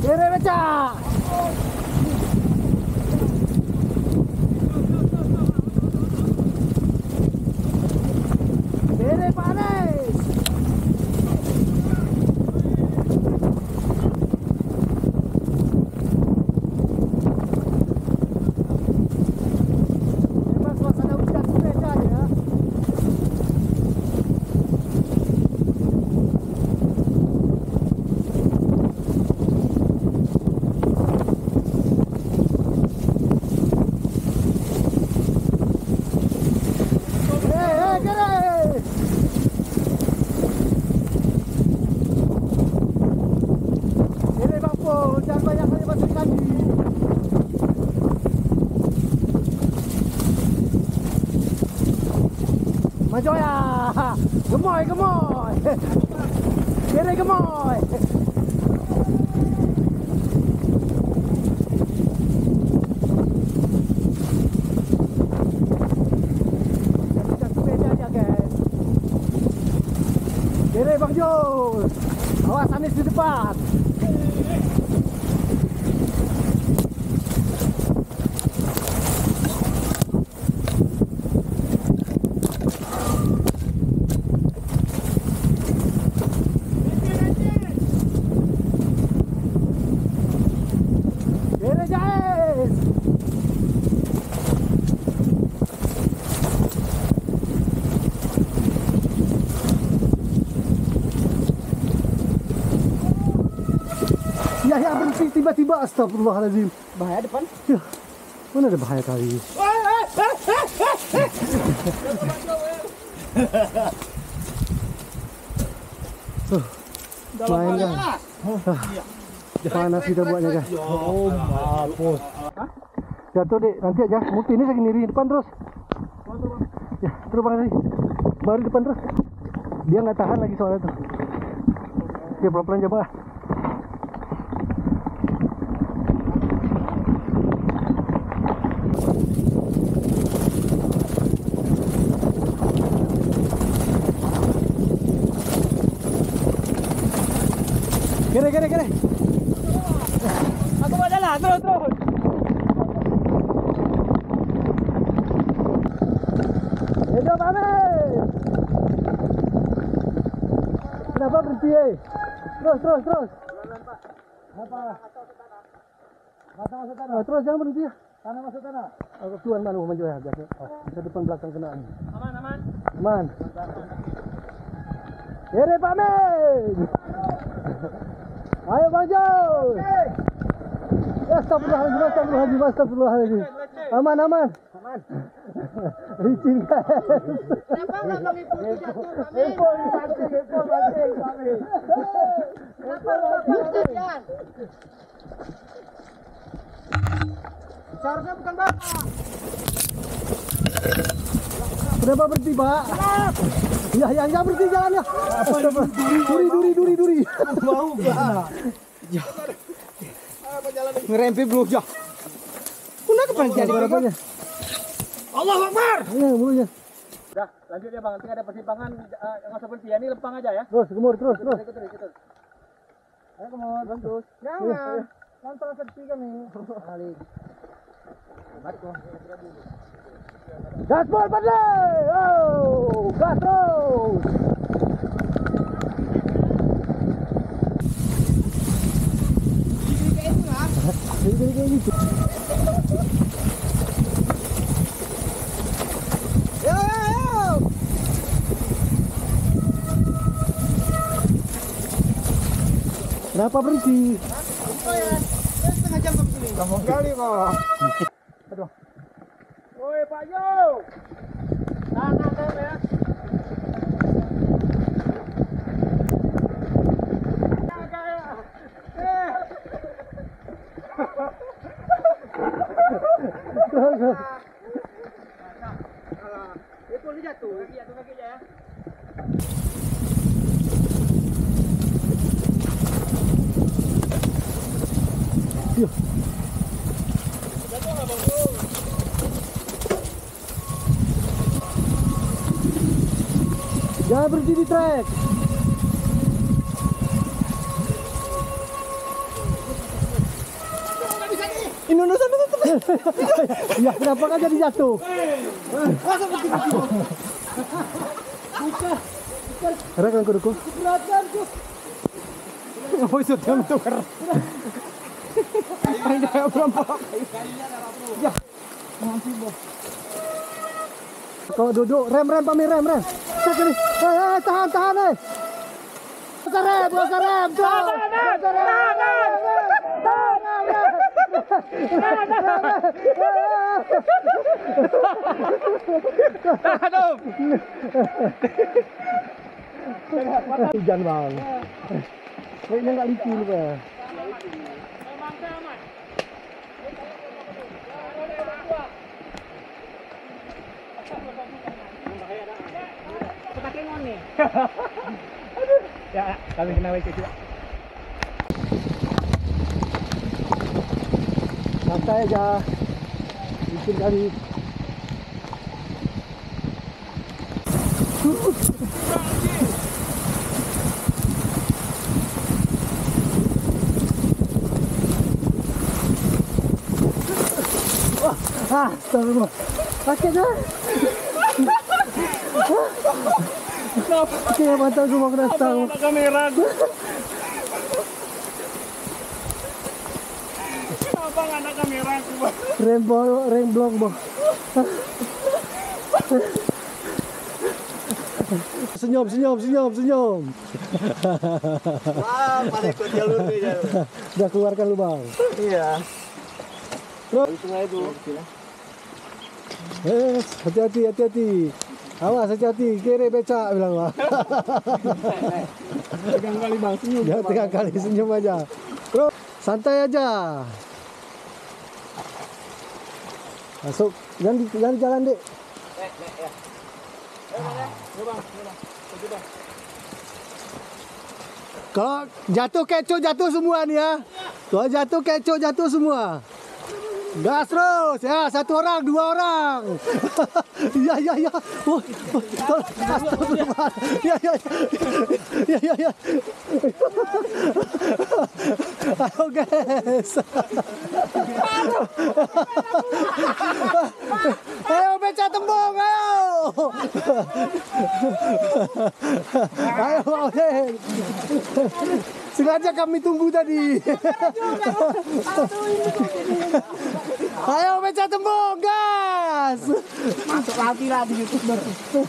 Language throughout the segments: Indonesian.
Kiri becak. Kiri panis. Memang suasana hujan sepeda ya. Jangan banyak kali masuk lagi. Maju ya. Gemoy, gemoy. Kiri gemoy. Kita sepeda aja guys. Kiri Bang Jul. Awas Anis di depan. Ya berhenti tiba-tiba, astagfirullahaladzim. Bahaya depan. Ya, mana ada bahaya kali. Main kan. Panas kita buatnya guys. Oh, mampus. Jatuh deh, nanti aja. Mesti ini saya kiri depan terus. Ya, terus bang tadi. Baru depan terus. Dia nggak tahan lagi soalnya tuh. Oke, pelan-pelan aja bang. Kiri. Aku mau jalan, terus. Hidup Amin. Kenapa berhenti? Terus. Apa? Masuk tanah. Terus jangan berhenti ya. Tanah masuk tanah. Aku keluar mana maju ya biasa. Bisa depan belakang kena. Aman. Kiri Pak Amin. Ayo maju. Astagfirullahaladzim. Aman. Licin guys. Kenapa nggak mengikuti jatuh kami? Kenapa lupa kalian? Seharusnya bukan bapak. Kenapa berhenti Pak? Ya jangan berhenti jalan ya. Duri. Mau Pak. Ngerempi belum ya? Kuna kepan jadi berapanya? Allah Akbar. Ayo mulanya. Udah, lanjut ya Bang. Nanti ada persimpangan yang seperti ini lempang aja ya. Terus gemur terus. Ayo kemur, bagus. Jangan. Nonton seperti kami. Kali. Gaspol Padle. Oh, gas terus. Gini. Yo. Kenapa berhenti? Oh ya, setengah jam ke sini. Kamu kali kok. Aduh. Woi Pak Yo. Tahan ya. Itu jatuh lagi ya. Yuk. Jangan berhenti di trek. Inunus sana. Ya, kenapa kan jadi jatuh? Masa begitu? Buka. Rekan kuduku. Beratkan ku. Oh, itu dia tukar. Ada berapa? Ya. Masih bos. Kau duduk, rem pamir rem. Cek ini. Tahan. Buka rem. Aduh. Hujan bang. Kayaknya nggak licin pak. Ya, kami kena WC juga. Santai aja. Licin kali. Astagfirullah. Sakitnya. Oke, mantap semua kena tahu. Kamera. Kenapa nggak ada kamera? Rem blok bang. Senyum. Wah, paling ikut jalur nih jalur. Udah keluarkan lubang. Iya. Terus Sungai itu. hati-hati. Awas hati-hati, kiri becak bilang bang. Tegang kali bang, senyum. Ya 3 kali senyum aja. Terus santai aja. Masuk, jangan jalan dek. Kalau jatuh kecoh jatuh semua nih ya. Kalau jatuh kecoh jatuh semua. Gas terus ya, 1 orang 2 orang. Ya. Oh, astagfirullah. Ya. Ayo guys. Ayo becak tembong, ayo. Ayo oke. Sengaja kami tunggu tadi. Ayo becak tembong, gas. Masuk lagi lah di YouTube berarti.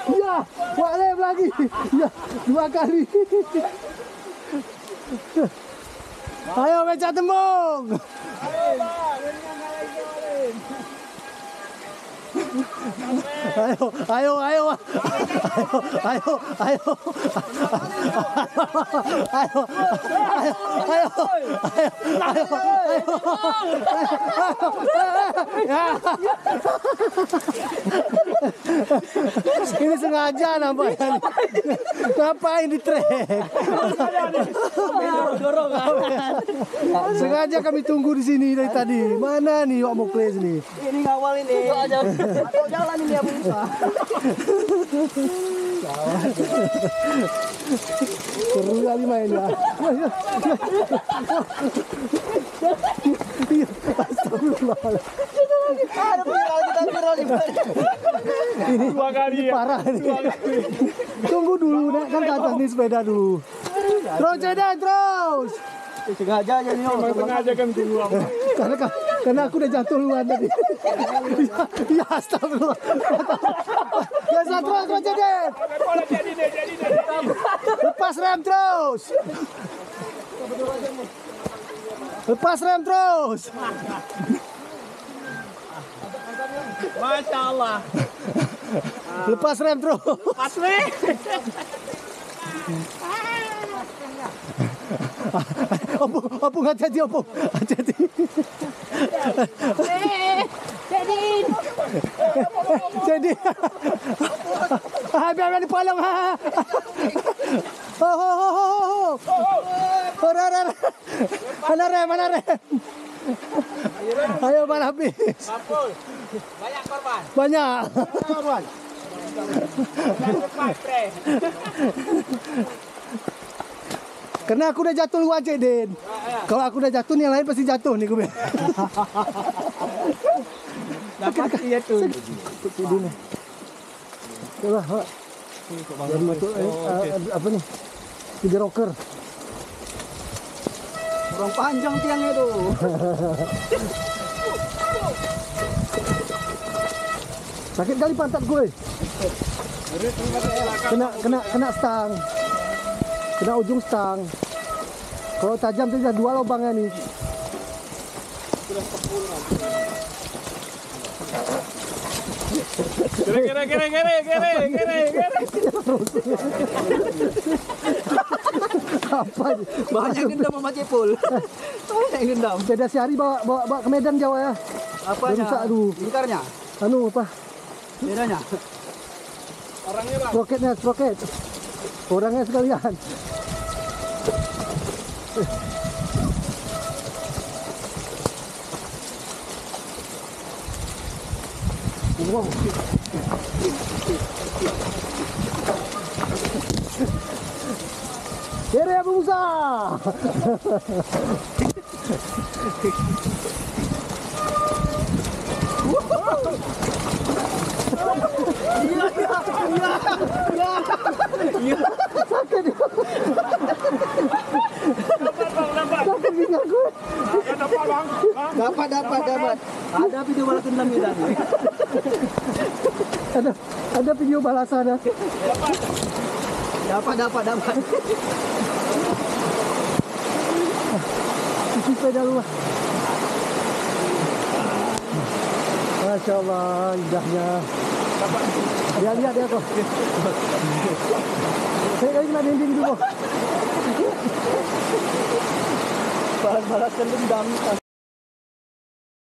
Ya, walem lagi. Ya, 2 kali. Ayo becak tembong. Ayo. Ini sengaja nampaknya. Ngapain di trek? Sengaja kami tunggu di sini dari tadi. Mana nih Wak Muklis nih? Ini ngawal ini. Atau jalan ini ya Musa. Seru kali main ya. Astagfirullah. Ada viral Ini 2 kali ya. parah nih. Tunggu dulu nek kan ke atas nih sepeda dulu. Terus Cedan terus. Sengaja aja nih. Sengaja kami tunggu. Karena aku udah jatuh duluan tadi. Ya astagfirullah. Ya terus Cedan. Lepas rem terus. Masya Allah. Lepas rem terus. Paswe. Opung hati-hati Opung. Hati-hati. Jadi. Biar di palong. Mana rem? Ayo bal habis. Banyak korban. Banyak. Karena aku udah jatuh lu aja, Den. Kalau aku udah jatuh, yang lain pasti jatuh nih gue. Dapat dia tuh. Ini. Coba, Pak. Jadi itu apa nih? Tiga rocker. Kurang panjang tiangnya tuh. Sakit kali pantat gue. Kena stang. Kena ujung stang. Kalau tajam tuh dua lubangnya nih. Kere. Apa ini? Banyak dendam sama Cepul. Banyak dendam. Beda si Hari bawa ke Medan Jawa ya. Apanya? Rusak, aduh. Lingkarnya? Anu apa? Bedanya? Sprocket. Orangnya sekalian. Wow. Kere Abu Musa. Sakit. Sakit pinggang gue. Dapat. Ada video balas dendam kita. Ada video balasan. Dapat. Isi sepeda lu. Masya Allah, indahnya. Dia lihat ya kok. Saya lagi kena dinding dulu. Balas-balasan dendam.